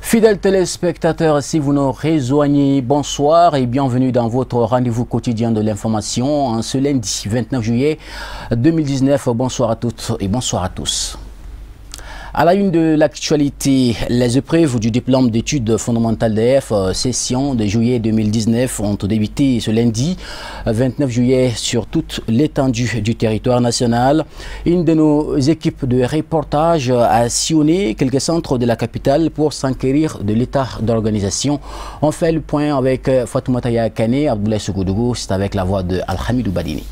Fidèles téléspectateurs, si vous nous rejoignez, bonsoir et bienvenue dans votre rendez-vous quotidien de l'information en ce lundi 29 juillet 2019. Bonsoir à toutes et bonsoir à tous. À la une de l'actualité, les épreuves du diplôme d'études fondamentales DF session de juillet 2019 ont débuté ce lundi 29 juillet sur toute l'étendue du territoire national. Une de nos équipes de reportage a sillonné quelques centres de la capitale pour s'enquérir de l'état d'organisation. On fait le point avec Fatoumata Yakane, Abdoulaye Soukoudou, c'est avec la voix de Al-Hamidou Badini.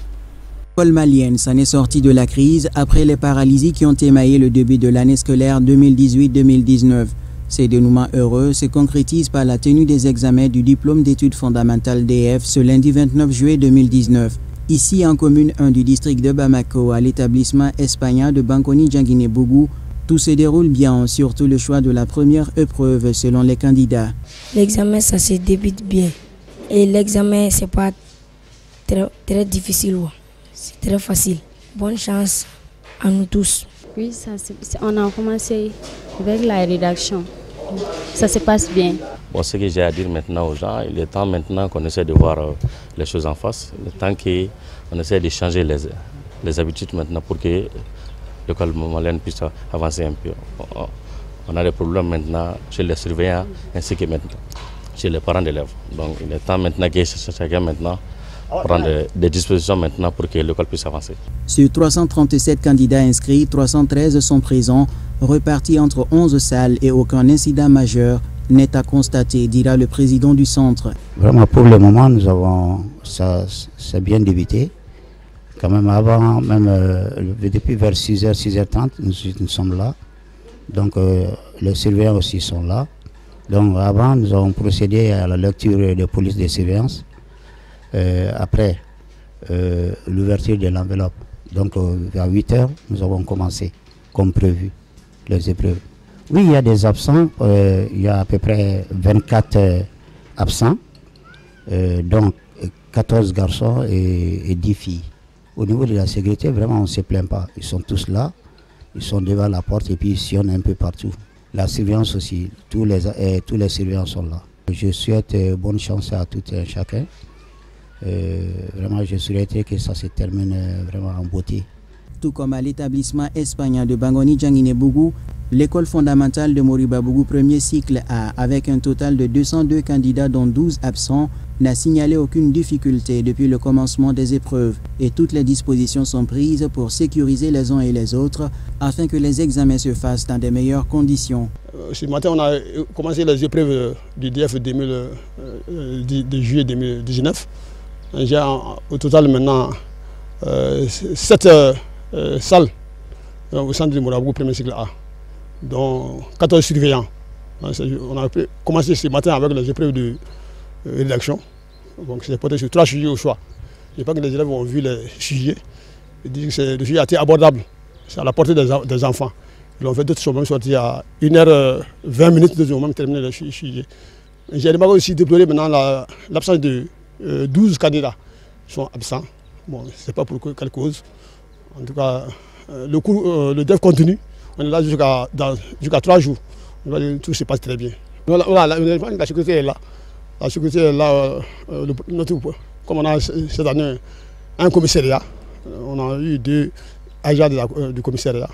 L'école malienne s'en est sortie de la crise après les paralysies qui ont émaillé le début de l'année scolaire 2018-2019. Ces dénouements heureux se concrétisent par la tenue des examens du diplôme d'études fondamentales DF ce lundi 29 juillet 2019. Ici, en commune 1 du district de Bamako, à l'établissement espagnol de Bankoni-Djanguiné-Bougou, tout se déroule bien, surtout le choix de la première épreuve selon les candidats. L'examen, ça se débute bien. Et l'examen, c'est pas très difficile. C'est très facile. Bonne chance à nous tous. Oui, on a commencé avec la rédaction. Ça se passe bien. Bon, ce que j'ai à dire maintenant aux gens, il est temps maintenant qu'on essaie de voir les choses en face. Il est temps qu'on essaie de changer les habitudes maintenant pour que l'école malienne puisse avancer un peu. On a des problèmes maintenant chez les surveillants ainsi que maintenant chez les parents d'élèves. Donc il est temps maintenant que chacun maintenant prendre des dispositions maintenant pour que l'école puisse avancer. Sur 337 candidats inscrits, 313 sont présents, repartis entre 11 salles et aucun incident majeur n'est à constater, dira le président du centre. Vraiment pour le moment, nous avons ça bien débuté. Quand même avant, depuis vers 6h, 6h30, nous sommes là. Donc les surveillants aussi sont là. Donc avant, nous avons procédé à la lecture des polices de surveillance. Après l'ouverture de l'enveloppe, donc vers 8h, nous avons commencé, comme prévu, les épreuves. Oui, il y a des absents, il y a à peu près 24 absents, donc 14 garçons et 10 filles. Au niveau de la sécurité, vraiment, on ne se plaint pas. Ils sont tous là, ils sont devant la porte et puis ils sillonnent un peu partout. La surveillance aussi, tous les surveillants sont là. Je souhaite bonne chance à tout et à chacun. Vraiment, je souhaiterais que ça se termine vraiment en beauté. Tout comme à l'établissement espagnol de Bankoni-Djanguiné-Bougou, l'école fondamentale de Moriba-Bougou premier cycle A, avec un total de 202 candidats dont 12 absents, n'a signalé aucune difficulté depuis le commencement des épreuves et toutes les dispositions sont prises pour sécuriser les uns et les autres afin que les examens se fassent dans de meilleures conditions. Ce matin, on a commencé les épreuves du DF de juillet 2019. J'ai au total maintenant 7 salles au centre de Moriba-Bougou premier cycle A, dont 14 surveillants. On a commencé ce matin avec les épreuves de rédaction. Donc c'est porté sur 3 sujets au choix. Je pense que les élèves ont vu les sujets. Ils disent que le sujet a été abordable. C'est à la portée des enfants. Ils ont fait d'autres sont même sortis à 1h20 minutes, ils ont même terminé le sujet. J'ai aussi déploré maintenant l'absence de 12 candidats qui sont absents. Bon, je ne sais pas pour quelle cause. En tout cas, le DEF continue. On est là jusqu'à 3 jours. Tout se passe très bien. Voilà, la sécurité est là. La sécurité est là. Comme on a cette année un commissariat, on a eu 2 agents du commissariat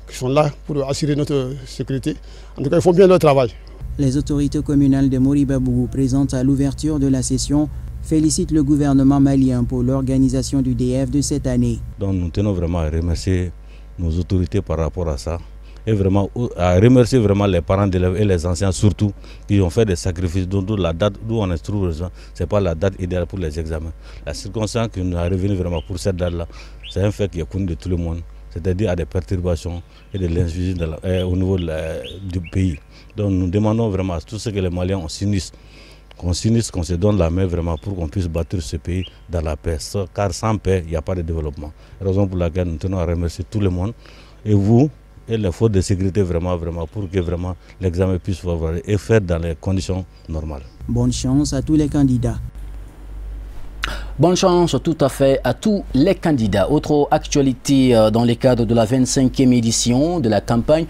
qui sont là pour assurer notre sécurité. En tout cas, ils font bien leur travail. Les autorités communales de Moriba-Bougou, présentes à l'ouverture de la session, félicitent le gouvernement malien pour l'organisation du DF de cette année. Donc nous tenons vraiment à remercier nos autorités par rapport à ça. Et vraiment à remercier vraiment les parents d'élèves et les anciens surtout qui ont fait des sacrifices dont la date d'où on se trouve, ce n'est pas la date idéale pour les examens. La circonstance qui nous a revenu vraiment pour cette date-là, c'est un fait qui est connu de tout le monde, c'est-à-dire à des perturbations et de l'insuffisance au niveau du pays. Donc nous demandons vraiment à tous ceux que les Maliens s'unissent, qu'on se donne la main vraiment pour qu'on puisse bâtir ce pays dans la paix. Car sans paix, il n'y a pas de développement. Raison pour laquelle nous tenons à remercier tout le monde. Et vous, et les forces de sécurité vraiment pour que vraiment l'examen puisse avoir et faire dans les conditions normales. Bonne chance à tous les candidats. Bonne chance tout à fait à tous les candidats. Autre actualité dans le cadre de la 25e édition de la campagne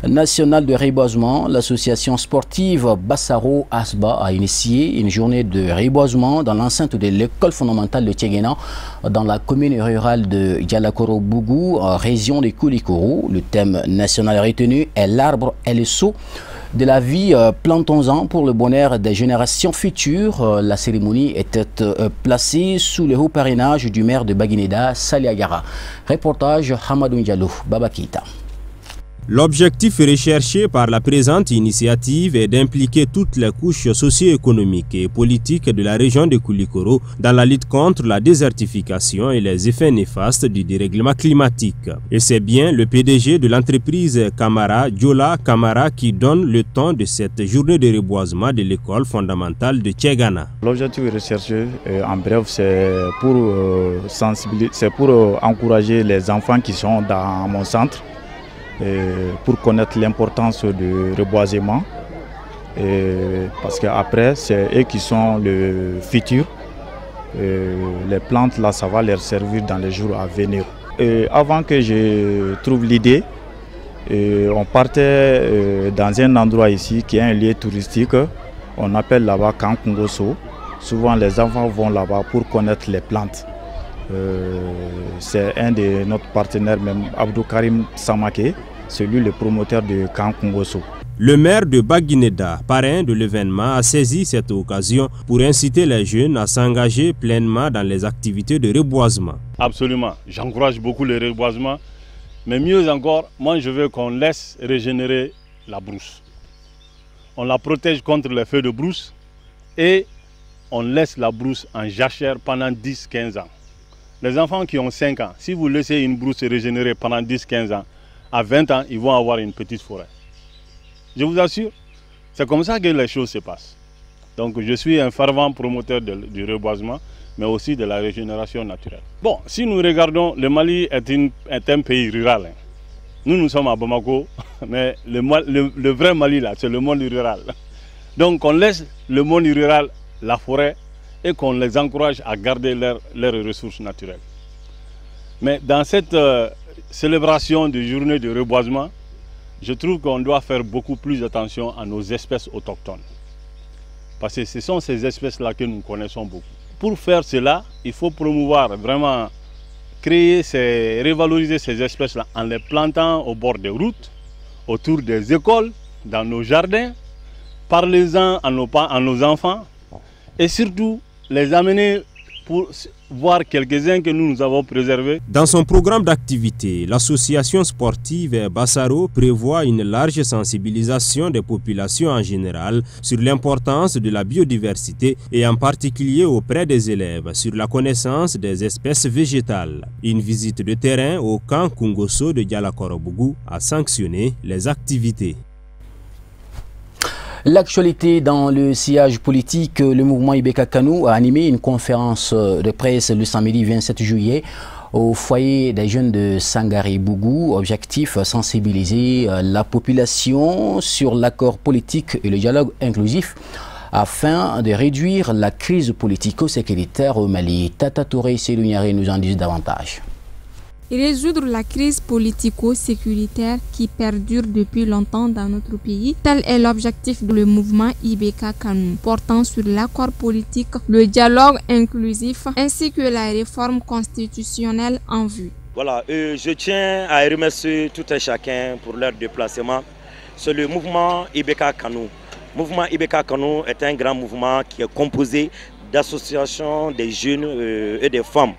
nationale de reboisement, l'association sportive Bassaro Asba a initié une journée de reboisement dans l'enceinte de l'école fondamentale de Tiegena dans la commune rurale de Dialakoro-Bougou, région de Koulikoro. Le thème national retenu est l'arbre et le sceau de la vie, plantons-en pour le bonheur des générations futures. La cérémonie était placée sous le haut parrainage du maire de Baguineda, Saliagara. Reportage Hamadou Ndiallo, Babakita. L'objectif recherché par la présente initiative est d'impliquer toutes les couches socio-économiques et politiques de la région de Koulikoro dans la lutte contre la désertification et les effets néfastes du dérèglement climatique. Et c'est bien le PDG de l'entreprise Camara, Diola Camara, qui donne le ton de cette journée de reboisement de l'école fondamentale de Tiegana. L'objectif recherché, en bref, c'est pour sensibiliser, c'est pour encourager les enfants qui sont dans mon centre, pour connaître l'importance du reboisement, parce qu'après c'est eux qui sont le futur. Les plantes là, ça va leur servir dans les jours à venir. Avant que je trouve l'idée, on partait dans un endroit ici qui est un lieu touristique, on appelle là-bas Kankungoso. Souvent les enfants vont là-bas pour connaître les plantes. C'est un de notre partenaires, même Abdou Karim Samake, celui le promoteur de Kankungoso. Le maire de Baguineda, parrain de l'événement, a saisi cette occasion pour inciter les jeunes à s'engager pleinement dans les activités de reboisement. Absolument, j'encourage beaucoup le reboisement, mais mieux encore, moi je veux qu'on laisse régénérer la brousse. On la protège contre les feux de brousse et on laisse la brousse en jachère pendant 10-15 ans. Les enfants qui ont 5 ans, si vous laissez une brousse régénérer pendant 10-15 ans, à 20 ans, ils vont avoir une petite forêt. Je vous assure, c'est comme ça que les choses se passent. Donc je suis un fervent promoteur du reboisement, mais aussi de la régénération naturelle. Bon, si nous regardons, le Mali est un pays rural. Nous sommes à Bamako, mais le vrai Mali, là, c'est le monde rural. Donc on laisse le monde rural, la forêt, et qu'on les encourage à garder leurs ressources naturelles. Mais dans cette célébration de journée de reboisement, je trouve qu'on doit faire beaucoup plus attention à nos espèces autochtones. Parce que ce sont ces espèces-là que nous connaissons beaucoup. Pour faire cela, il faut promouvoir vraiment, revaloriser ces espèces-là en les plantant au bord des routes, autour des écoles, dans nos jardins. Parlez-en à nos enfants et surtout les amener pour voir quelques-uns que nous avons préservés. Dans son programme d'activité, l'association sportive Bassaro prévoit une large sensibilisation des populations en général sur l'importance de la biodiversité et en particulier auprès des élèves sur la connaissance des espèces végétales. Une visite de terrain au camp Kungoso de Dialakoro-Bougou a sanctionné les activités. L'actualité dans le sillage politique, le mouvement Ibeka Kanu a animé une conférence de presse le samedi 27 juillet au foyer des jeunes de Sangaré-Bougou. Objectif, sensibiliser la population sur l'accord politique et le dialogue inclusif afin de réduire la crise politico-sécuritaire au Mali. Tata Touré et Sélougnaré nous en disent davantage. Résoudre la crise politico-sécuritaire qui perdure depuis longtemps dans notre pays, tel est l'objectif du mouvement Ibeka Kanu, portant sur l'accord politique, le dialogue inclusif ainsi que la réforme constitutionnelle en vue. Voilà, je tiens à remercier tout un chacun pour leur déplacement. C'est le mouvement Ibeka Kanu. Le mouvement Ibeka Kanu est un grand mouvement qui est composé d'associations des jeunes et des femmes,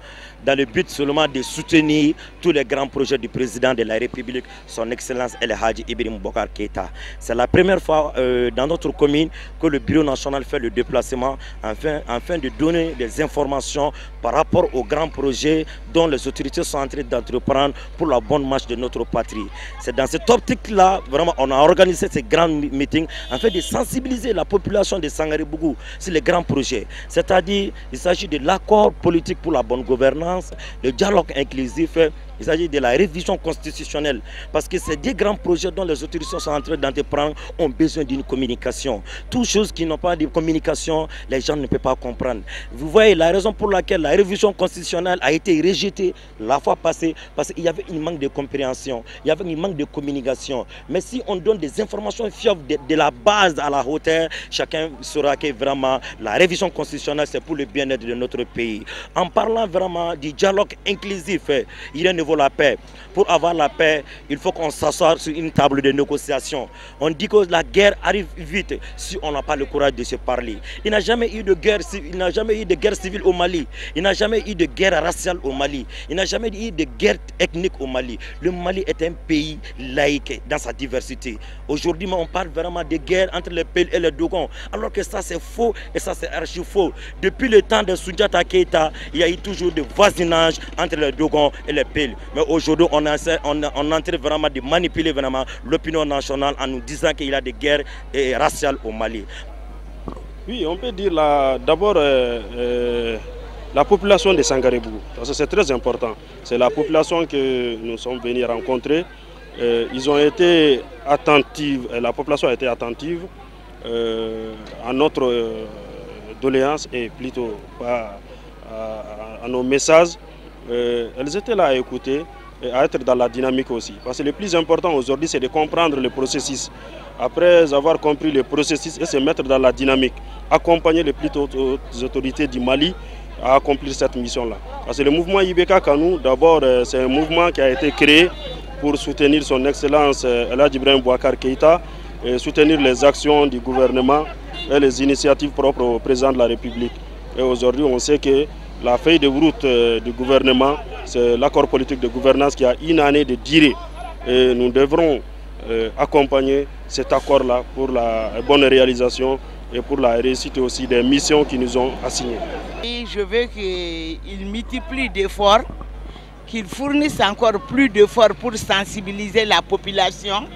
dans le but seulement de soutenir tous les grands projets du président de la République, son Excellence El Hadji Ibrahim Boubacar Keïta. C'est la première fois dans notre commune que le Bureau national fait le déplacement afin de donner des informations par rapport aux grands projets dont les autorités sont en train d'entreprendre pour la bonne marche de notre patrie. C'est dans cette optique-là, vraiment, on a organisé ces grands meetings afin de sensibiliser la population de Sangaré-Bougou sur les grands projets. C'est-à-dire, il s'agit de l'accord politique pour la bonne gouvernance, le dialogue inclusif Il s'agit de la révision constitutionnelle. Parce que ces deux grands projets dont les autorités sont en train d'entreprendre ont besoin d'une communication. Toutes choses qui n'ont pas de communication, les gens ne peuvent pas comprendre. Vous voyez la raison pour laquelle la révision constitutionnelle a été rejetée la fois passée, parce qu'il y avait un manque de compréhension, il y avait un manque de communication. Mais si on donne des informations fiables de la base à la hauteur, chacun saura que vraiment la révision constitutionnelle, c'est pour le bien-être de notre pays. En parlant vraiment du dialogue inclusif, il ne vaut la paix. Pour avoir la paix, il faut qu'on s'assoie sur une table de négociation. On dit que la guerre arrive vite si on n'a pas le courage de se parler. Il n'a jamais eu de guerre, civile au Mali. Il n'a jamais eu de guerre raciale au Mali. Il n'a jamais eu de guerre ethnique au Mali. Le Mali est un pays laïque dans sa diversité. Aujourd'hui, on parle vraiment de guerre entre les Peuls et les Dogons, alors que ça c'est faux et ça c'est archi faux. Depuis le temps de Soundiata Keïta, il y a eu toujours de voisinage entre les Dogons et les Peuls. Mais aujourd'hui, on est en train vraiment de manipuler vraiment l'opinion nationale en nous disant qu'il y a des guerres raciales au Mali. Oui, on peut dire d'abord la population de Sangarebougou, parce que c'est très important. C'est la population que nous sommes venus rencontrer. Ils ont été attentifs, la population a été attentive à notre doléance et plutôt à nos messages. Elles étaient là à écouter et à être dans la dynamique aussi. Parce que le plus important aujourd'hui, c'est de comprendre le processus. Après avoir compris le processus et se mettre dans la dynamique, accompagner les plus hautes autorités du Mali à accomplir cette mission-là. Parce que le mouvement Ibeka Kanou, d'abord, c'est un mouvement qui a été créé pour soutenir son Excellence El Hadji Ibrahim Boubacar Keïta et soutenir les actions du gouvernement et les initiatives propres au président de la République. Et aujourd'hui, on sait que la feuille de route du gouvernement, c'est l'accord politique de gouvernance qui a une année de durée. Et nous devrons accompagner cet accord-là pour la bonne réalisation et pour la réussite aussi des missions qui nous ont assignées. Et je veux qu'ils multiplient d'efforts, qu'ils fournissent encore plus d'efforts pour sensibiliser la population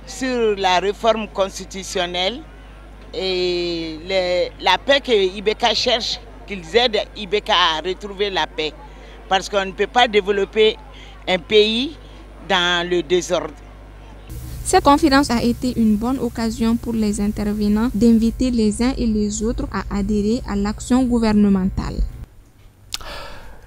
sur la réforme constitutionnelle et la paix que Ibeka cherche, qu'ils aident Ibeka à retrouver la paix. Parce qu'on ne peut pas développer un pays dans le désordre. Cette conférence a été une bonne occasion pour les intervenants d'inviter les uns et les autres à adhérer à l'action gouvernementale.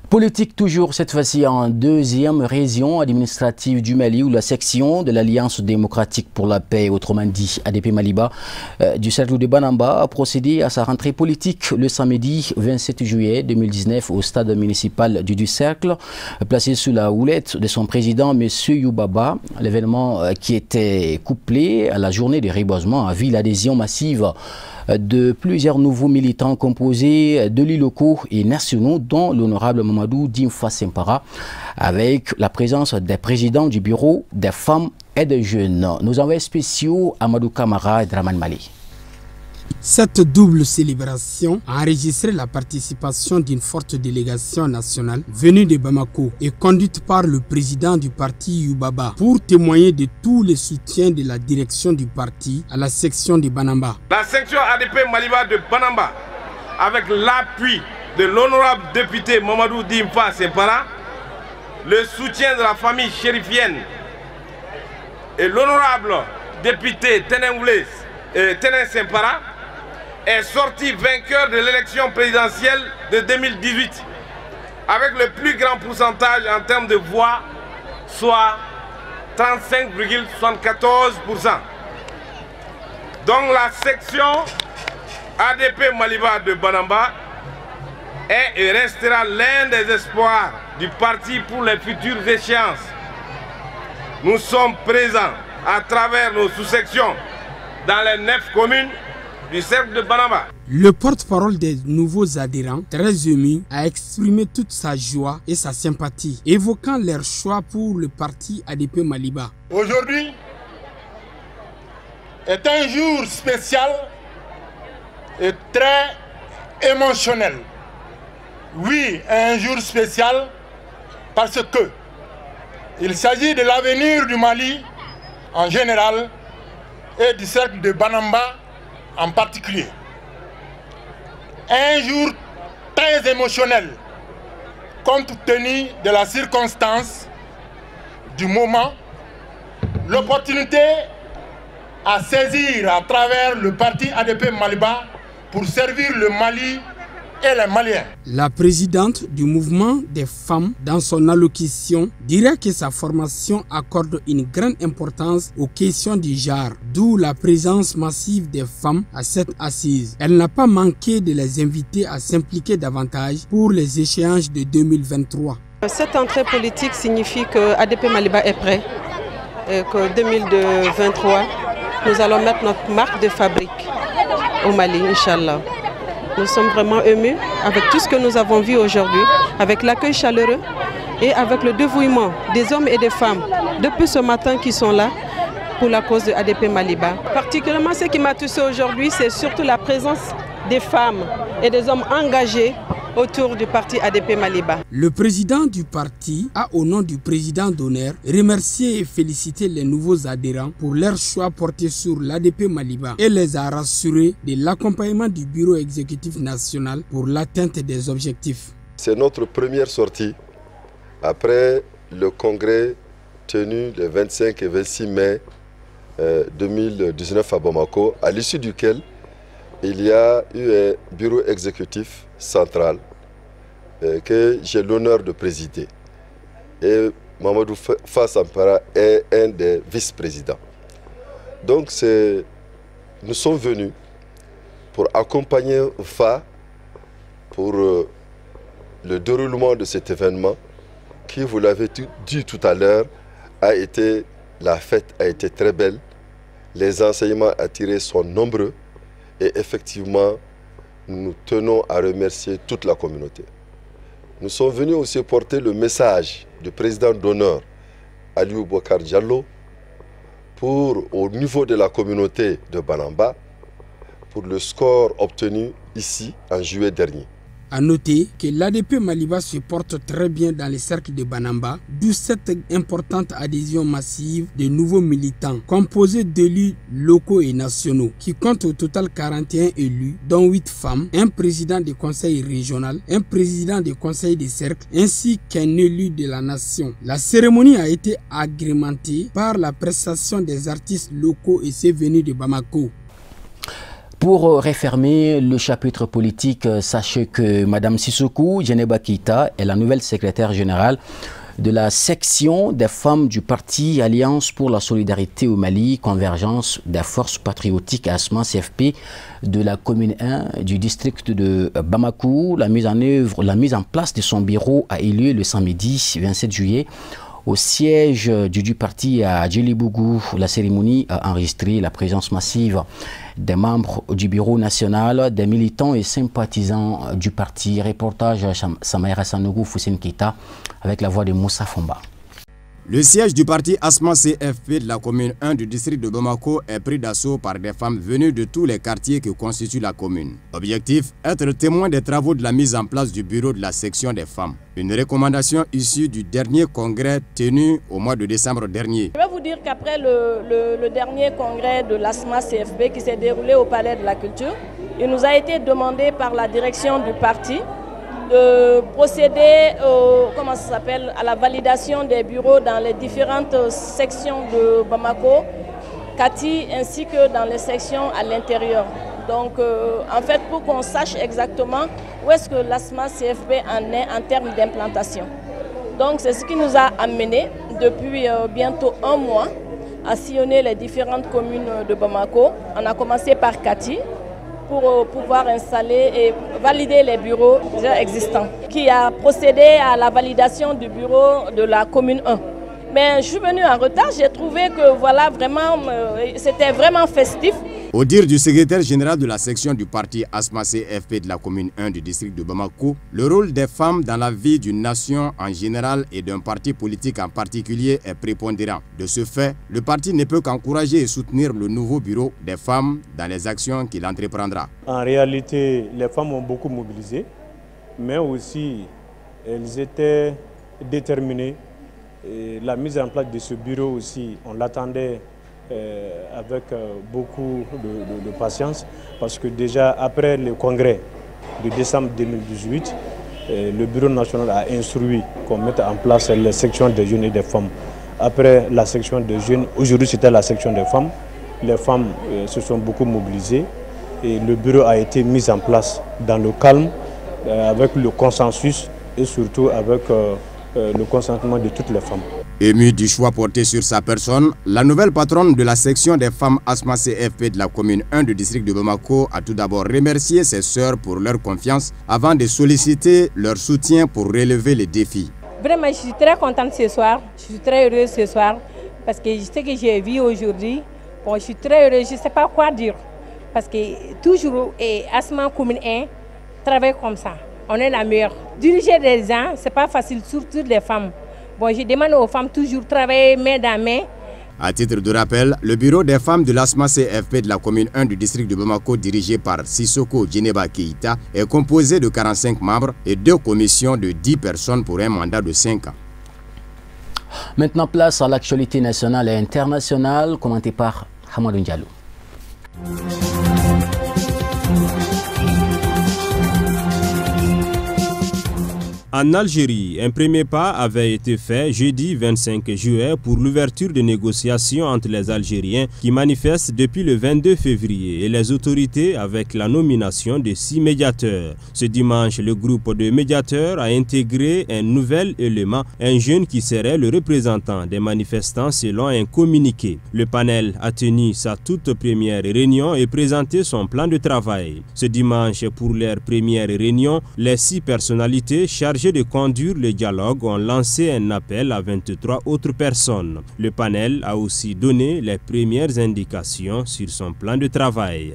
Politique toujours, cette fois-ci en deuxième région administrative du Mali, où la section de l'Alliance démocratique pour la paix, autrement dit ADP Maliba, du cercle de Banamba, a procédé à sa rentrée politique le samedi 27 juillet 2019 au stade municipal du cercle, placé sous la houlette de son président, M. Youbaba. L'événement qui était couplé à la journée de reboisement a vu l'adhésion massive de plusieurs nouveaux militants composés de lits locaux et nationaux, dont l'honorable Mamadou Dimfa Sempara, avec la présence des présidents du bureau des femmes et des jeunes. Nos envoyés spéciaux Amadou Kamara et Draman Mali. Cette double célébration a enregistré la participation d'une forte délégation nationale venue de Bamako et conduite par le président du parti Youbaba pour témoigner de tous les soutiens de la direction du parti à la section de Banamba. La section ADP Maliba de Banamba, avec l'appui de l'honorable député Mamadou Dimfa Sempara, le soutien de la famille chérifienne et l'honorable député Tenin Sempara, est sorti vainqueur de l'élection présidentielle de 2018 avec le plus grand pourcentage en termes de voix, soit 35,74%. Donc la section ADP Maliba de Banamba est et restera l'un des espoirs du parti pour les futures échéances. Nous sommes présents à travers nos sous-sections dans les 9 communes du cercle de Banamba. Le porte-parole des nouveaux adhérents, très ému, a exprimé toute sa joie et sa sympathie, évoquant leur choix pour le parti ADP Maliba. Aujourd'hui est un jour spécial et très émotionnel. Oui, un jour spécial parce que il s'agit de l'avenir du Mali en général et du cercle de Banamba en particulier. Un jour très émotionnel, compte tenu de la circonstance du moment, l'opportunité à saisir à travers le parti ADP Maliba pour servir le Mali et les Maliens. La présidente du mouvement des femmes, dans son allocution, dirait que sa formation accorde une grande importance aux questions du genre, d'où la présence massive des femmes à cette assise. Elle n'a pas manqué de les inviter à s'impliquer davantage pour les échéances de 2023. Cette entrée politique signifie que ADP Maliba est prêt et que 2023, nous allons mettre notre marque de fabrique au Mali, Inch'Allah. Nous sommes vraiment émus avec tout ce que nous avons vu aujourd'hui, avec l'accueil chaleureux et avec le dévouement des hommes et des femmes depuis ce matin qui sont là pour la cause de ADP Maliba. Particulièrement ce qui m'a touché aujourd'hui, c'est surtout la présence des femmes et des hommes engagés autour du parti ADP Maliba. Le président du parti a, au nom du président d'honneur, remercié et félicité les nouveaux adhérents pour leur choix porté sur l'ADP Maliba et les a rassurés de l'accompagnement du bureau exécutif national pour l'atteinte des objectifs. C'est notre première sortie après le congrès tenu le 25 et 26 mai 2019 à Bamako, à l'issue duquel il y a eu un bureau exécutif central que j'ai l'honneur de présider. Et Mamadou Fa Sampara est un des vice-présidents. Donc nous sommes venus pour accompagner Fa pour le déroulement de cet événement qui, vous l'avez dit tout à l'heure, la fête a été très belle. Les enseignements à tirer sont nombreux. Et effectivement, nous tenons à remercier toute la communauté. Nous sommes venus aussi porter le message du président d'honneur, Aliou Bokar Diallo, au niveau de la communauté de Banamba, pour le score obtenu ici en juillet dernier. A noter que l'ADP Maliba se porte très bien dans les cercles de Banamba, d'où cette importante adhésion massive de nouveaux militants composés d'élus locaux et nationaux qui comptent au total 41 élus, dont 8 femmes, un président du conseil régional, un président du conseil des cercles ainsi qu'un élu de la nation. La cérémonie a été agrémentée par la prestation des artistes locaux et ses venus de Bamako. Pour refermer le chapitre politique, sachez que Mme Sissoko Djeneba Keïta est la nouvelle secrétaire générale de la section des femmes du parti Alliance pour la solidarité au Mali, convergence des forces patriotiques ASMA CFP de la commune 1 du district de Bamako. La mise en place de son bureau a eu lieu le samedi 27 juillet. Au siège du parti à Djelibougou, la cérémonie a enregistré la présence massive des membres du bureau national, des militants et sympathisants du parti. Reportage Samaïra Sanougou Foussine Keïta avec la voix de Moussa Fomba. Le siège du parti ASMA CFP de la commune 1 du district de Bamako est pris d'assaut par des femmes venues de tous les quartiers qui constituent la commune. Objectif, être témoin des travaux de la mise en place du bureau de la section des femmes. Une recommandation issue du dernier congrès tenu au mois de décembre dernier. Je vais vous dire qu'après le dernier congrès de l'ASMA CFP qui s'est déroulé au Palais de la Culture, il nous a été demandé par la direction du parti de procéder à la validation des bureaux dans les différentes sections de Bamako, Kati, ainsi que dans les sections à l'intérieur. Donc, en fait, pour qu'on sache exactement où est-ce que l'ASMA CFP en est en termes d'implantation. Donc, c'est ce qui nous a amené depuis bientôt un mois à sillonner les différentes communes de Bamako. On a commencé par Kati, pour pouvoir installer et valider les bureaux déjà existants, qui a procédé à la validation du bureau de la commune 1. Mais je suis venue en retard, j'ai trouvé que voilà, vraiment, c'était vraiment festif. Au dire du secrétaire général de la section du parti ASMA CFP de la commune 1 du district de Bamako, le rôle des femmes dans la vie d'une nation en général et d'un parti politique en particulier est prépondérant. De ce fait, le parti ne peut qu'encourager et soutenir le nouveau bureau des femmes dans les actions qu'il entreprendra. En réalité, les femmes ont beaucoup mobilisé, mais aussi elles étaient déterminées. Et la mise en place de ce bureau aussi, on l'attendait avec beaucoup de patience, parce que déjà après le congrès de décembre 2018, le bureau national a instruit qu'on mette en place les sections des jeunes et des femmes après la section des jeunes. Aujourd'hui, c'était la section des femmes. Les femmes se sont beaucoup mobilisées et le bureau a été mis en place dans le calme, avec le consensus et surtout avec le consentement de toutes les femmes. Émue du choix porté sur sa personne, la nouvelle patronne de la section des femmes ASMA CFP de la commune 1 du district de Bamako a tout d'abord remercié ses sœurs pour leur confiance avant de solliciter leur soutien pour relever les défis. Vraiment, je suis très contente ce soir, je suis très heureuse ce soir parce que ce que j'ai vu aujourd'hui, bon, je suis très heureuse, je ne sais pas quoi dire parce que toujours ASMA commune 1 travaille comme ça, on est la meilleure. Diriger des gens, ce n'est pas facile, surtout les femmes. Bon, je demande aux femmes toujours de travailler main dans main. À titre de rappel, le bureau des femmes de l'ASMA CFP de la commune 1 du district de Bamako, dirigé par Sissoko Djeneba Keïta, est composé de 45 membres et 2 commissions de 10 personnes pour un mandat de 5 ans. Maintenant, place à l'actualité nationale et internationale, commentée par Hamadou Diallo. En Algérie, un premier pas avait été fait jeudi 25 juillet pour l'ouverture de négociations entre les Algériens qui manifestent depuis le 22 février et les autorités avec la nomination de 6 médiateurs. Ce dimanche, le groupe de médiateurs a intégré un nouvel élément, un jeune qui serait le représentant des manifestants selon un communiqué. Le panel a tenu sa toute première réunion et présenté son plan de travail. Ce dimanche, pour leur première réunion, les 6 personnalités chargées de conduire le dialogue ont lancé un appel à 23 autres personnes. Le panel a aussi donné les premières indications sur son plan de travail.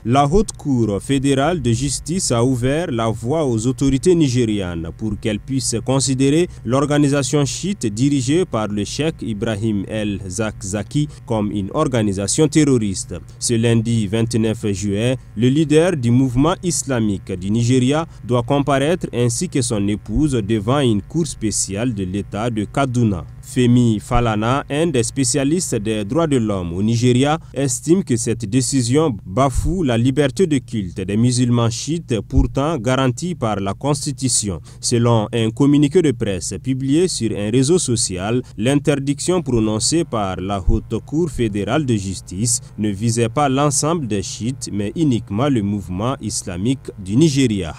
La Haute Cour fédérale de justice a ouvert la voie aux autorités nigérianes pour qu'elles puissent considérer l'organisation chiite dirigée par le cheikh Ibrahim el-Zakzaki comme une organisation terroriste. Ce lundi 29 juillet, le leader du mouvement islamique du Nigeria doit comparaître ainsi que son épouse devant une cour spéciale de l'État de Kaduna. Femi Falana, un des spécialistes des droits de l'homme au Nigeria, estime que cette décision bafoue la liberté de culte des musulmans chiites pourtant garantie par la Constitution. Selon un communiqué de presse publié sur un réseau social, l'interdiction prononcée par la Haute Cour fédérale de justice ne visait pas l'ensemble des chiites mais uniquement le mouvement islamique du Nigeria.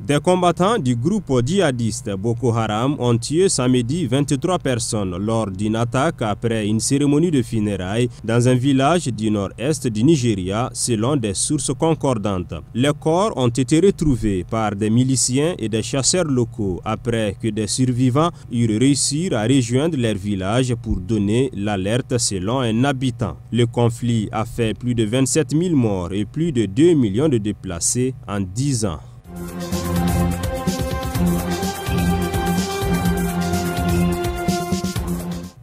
Des combattants du groupe djihadiste Boko Haram ont tué samedi 23 personnes lors d'une attaque après une cérémonie de funérailles dans un village du nord-est du Nigeria, selon des sources concordantes. Les corps ont été retrouvés par des miliciens et des chasseurs locaux après que des survivants eurent réussi à rejoindre leur village pour donner l'alerte selon un habitant. Le conflit a fait plus de 27 000 morts et plus de 2 millions de déplacés en 10 ans.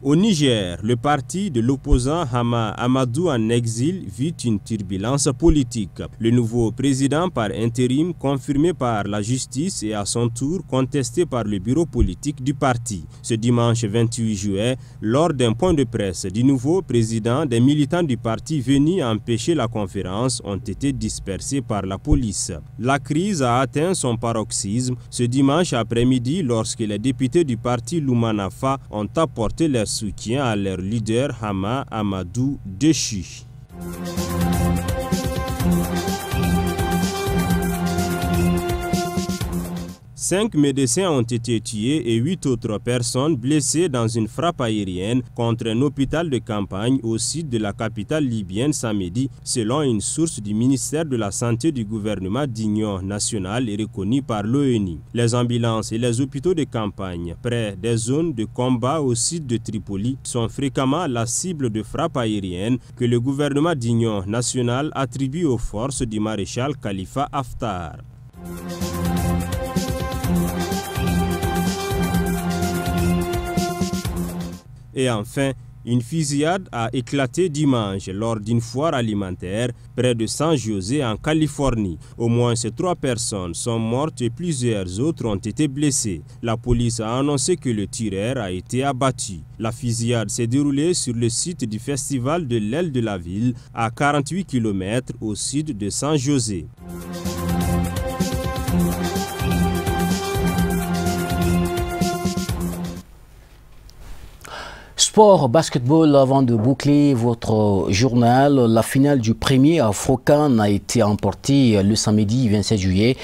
Au Niger, le parti de l'opposant Hama Amadou en exil vit une turbulence politique. Le nouveau président par intérim, confirmé par la justice et à son tour contesté par le bureau politique du parti. Ce dimanche 28 juillet, lors d'un point de presse du nouveau président, des militants du parti venus empêcher la conférence ont été dispersés par la police. La crise a atteint son paroxysme ce dimanche après-midi lorsque les députés du parti Lumanafa ont apporté leur soutien à leur leader Hama Amadou déchu. 5 médecins ont été tués et 8 autres personnes blessées dans une frappe aérienne contre un hôpital de campagne au sud de la capitale libyenne samedi, selon une source du ministère de la Santé du gouvernement d'union nationale et reconnue par l'ONU. Les ambulances et les hôpitaux de campagne près des zones de combat au sud de Tripoli sont fréquemment la cible de frappes aériennes que le gouvernement d'union nationale attribue aux forces du maréchal Khalifa Haftar. Et enfin, Une fusillade a éclaté dimanche lors d'une foire alimentaire près de San José en Californie. Au moins 3 personnes sont mortes et plusieurs autres ont été blessées. La police a annoncé que le tireur a été abattu. La fusillade s'est déroulée sur le site du festival de l'aile de la ville à 48 km au sud de San José. Sport, basketball, avant de boucler votre journal, la finale du premier Afro-CAN a été emportée le samedi 27 juillet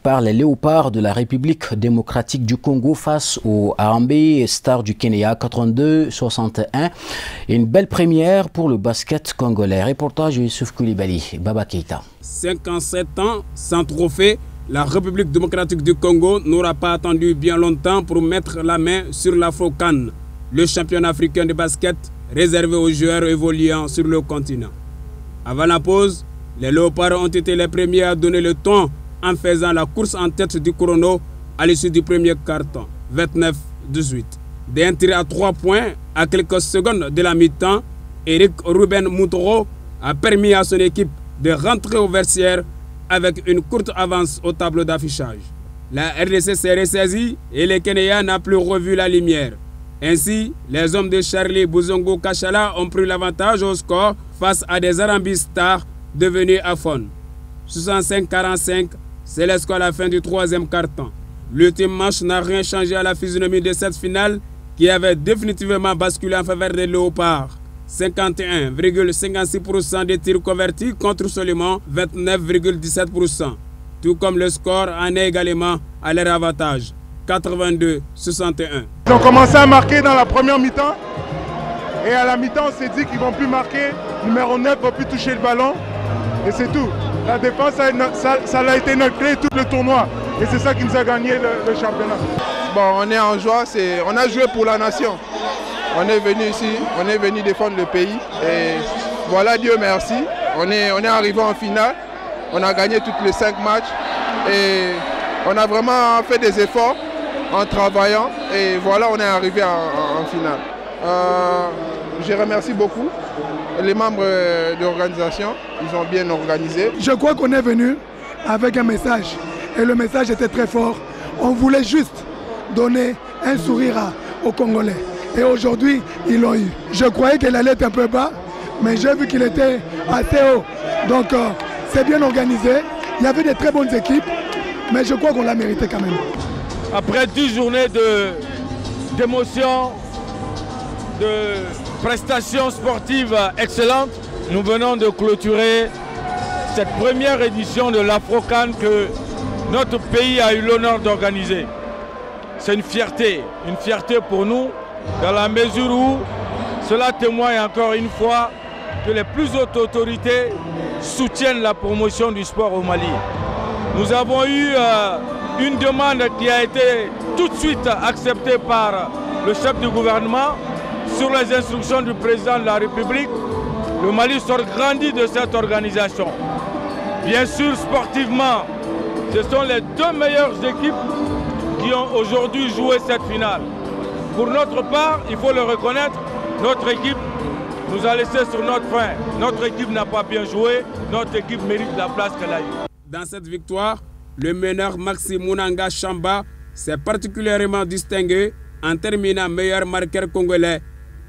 par les Léopards de la République démocratique du Congo face aux Harambee Stars du Kenya 82-61. Une belle première pour le basket congolais. Reportage de Youssouf Koulibaly, Baba Keita. 57 ans sans trophée, la République démocratique du Congo n'aura pas attendu bien longtemps pour mettre la main sur l'Afro-CAN, le championnat africain de basket réservé aux joueurs évoluant sur le continent. Avant la pause, les Léopards ont été les premiers à donner le ton en faisant la course en tête du chrono à l'issue du premier quart-temps, 29-18. D'un tir à 3 points à quelques secondes de la mi-temps, Eric Ruben Moutoro a permis à son équipe de rentrer au vestiaire avec une courte avance au tableau d'affichage. La RDC s'est ressaisie et les Kenyans n'ont plus revu la lumière. Ainsi, les hommes de Charlie Buzongo Kachala ont pris l'avantage au score face à des Harambee Stars devenus Afon. 65-45, c'est le score à la fin du troisième quart-temps. L'ultime match n'a rien changé à la physionomie de cette finale qui avait définitivement basculé en faveur des Léopards. 51,56% des tirs convertis contre seulement 29,17%. Tout comme le score en est également à leur avantage. 82-61. Ils ont commencé à marquer dans la première mi-temps et à la mi-temps on s'est dit qu'ils ne vont plus marquer, numéro 9 ne va plus toucher le ballon et c'est tout. La défense, ça a été notre clé tout le tournoi et c'est ça qui nous a gagné le championnat. Bon, on est en joie, on a joué pour la nation. On est venu ici, on est venu défendre le pays et voilà, Dieu merci, on est arrivé en finale, on a gagné tous les 5 matchs et on a vraiment fait des efforts en travaillant et voilà, on est arrivé en finale. Je remercie beaucoup les membres de l'organisation, ils ont bien organisé. Je crois qu'on est venu avec un message et le message était très fort. On voulait juste donner un sourire aux Congolais et aujourd'hui ils l'ont eu. Je croyais qu'il allait être un peu bas mais j'ai vu qu'il était assez haut. Donc c'est bien organisé, il y avait des très bonnes équipes mais je crois qu'on l'a mérité quand même. Après 10 journées d'émotions, de prestations sportives excellentes, nous venons de clôturer cette première édition de l'Afro-CAN que notre pays a eu l'honneur d'organiser. C'est une fierté pour nous, dans la mesure où cela témoigne encore une fois que les plus hautes autorités soutiennent la promotion du sport au Mali. Nous avons eu une demande qui a été tout de suite acceptée par le chef du gouvernement sur les instructions du président de la République. Le Mali sort grandi de cette organisation. Bien sûr, sportivement, ce sont les 2 meilleures équipes qui ont aujourd'hui joué cette finale. Pour notre part, il faut le reconnaître, notre équipe nous a laissé sur notre faim. Notre équipe n'a pas bien joué, notre équipe mérite la place qu'elle a eue. Dans cette victoire, le meneur Maxi Mounanga Chamba s'est particulièrement distingué en terminant meilleur marqueur congolais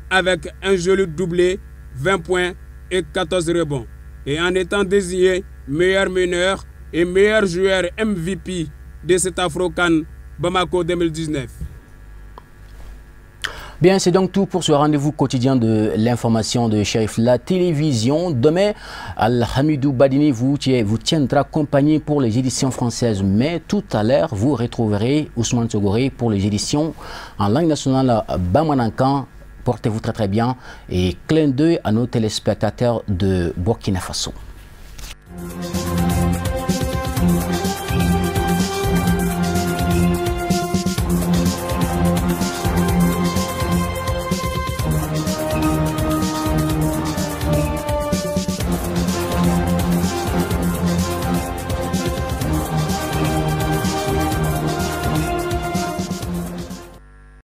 avec un joli doublé, 20 points et 14 rebonds. Et en étant désigné meilleur meneur et meilleur joueur MVP de cet Afro-CAN Bamako 2019. Bien, c'est donc tout pour ce rendez-vous quotidien de l'information de Sheriff La Télévision. Demain, Al-Hamidou Badini vous tiendra compagnie pour les éditions françaises. Mais tout à l'heure, vous retrouverez Ousmane Sogoré pour les éditions en langue nationale Bamanankan. Portez-vous très très bien et clin d'œil à nos téléspectateurs de Burkina Faso.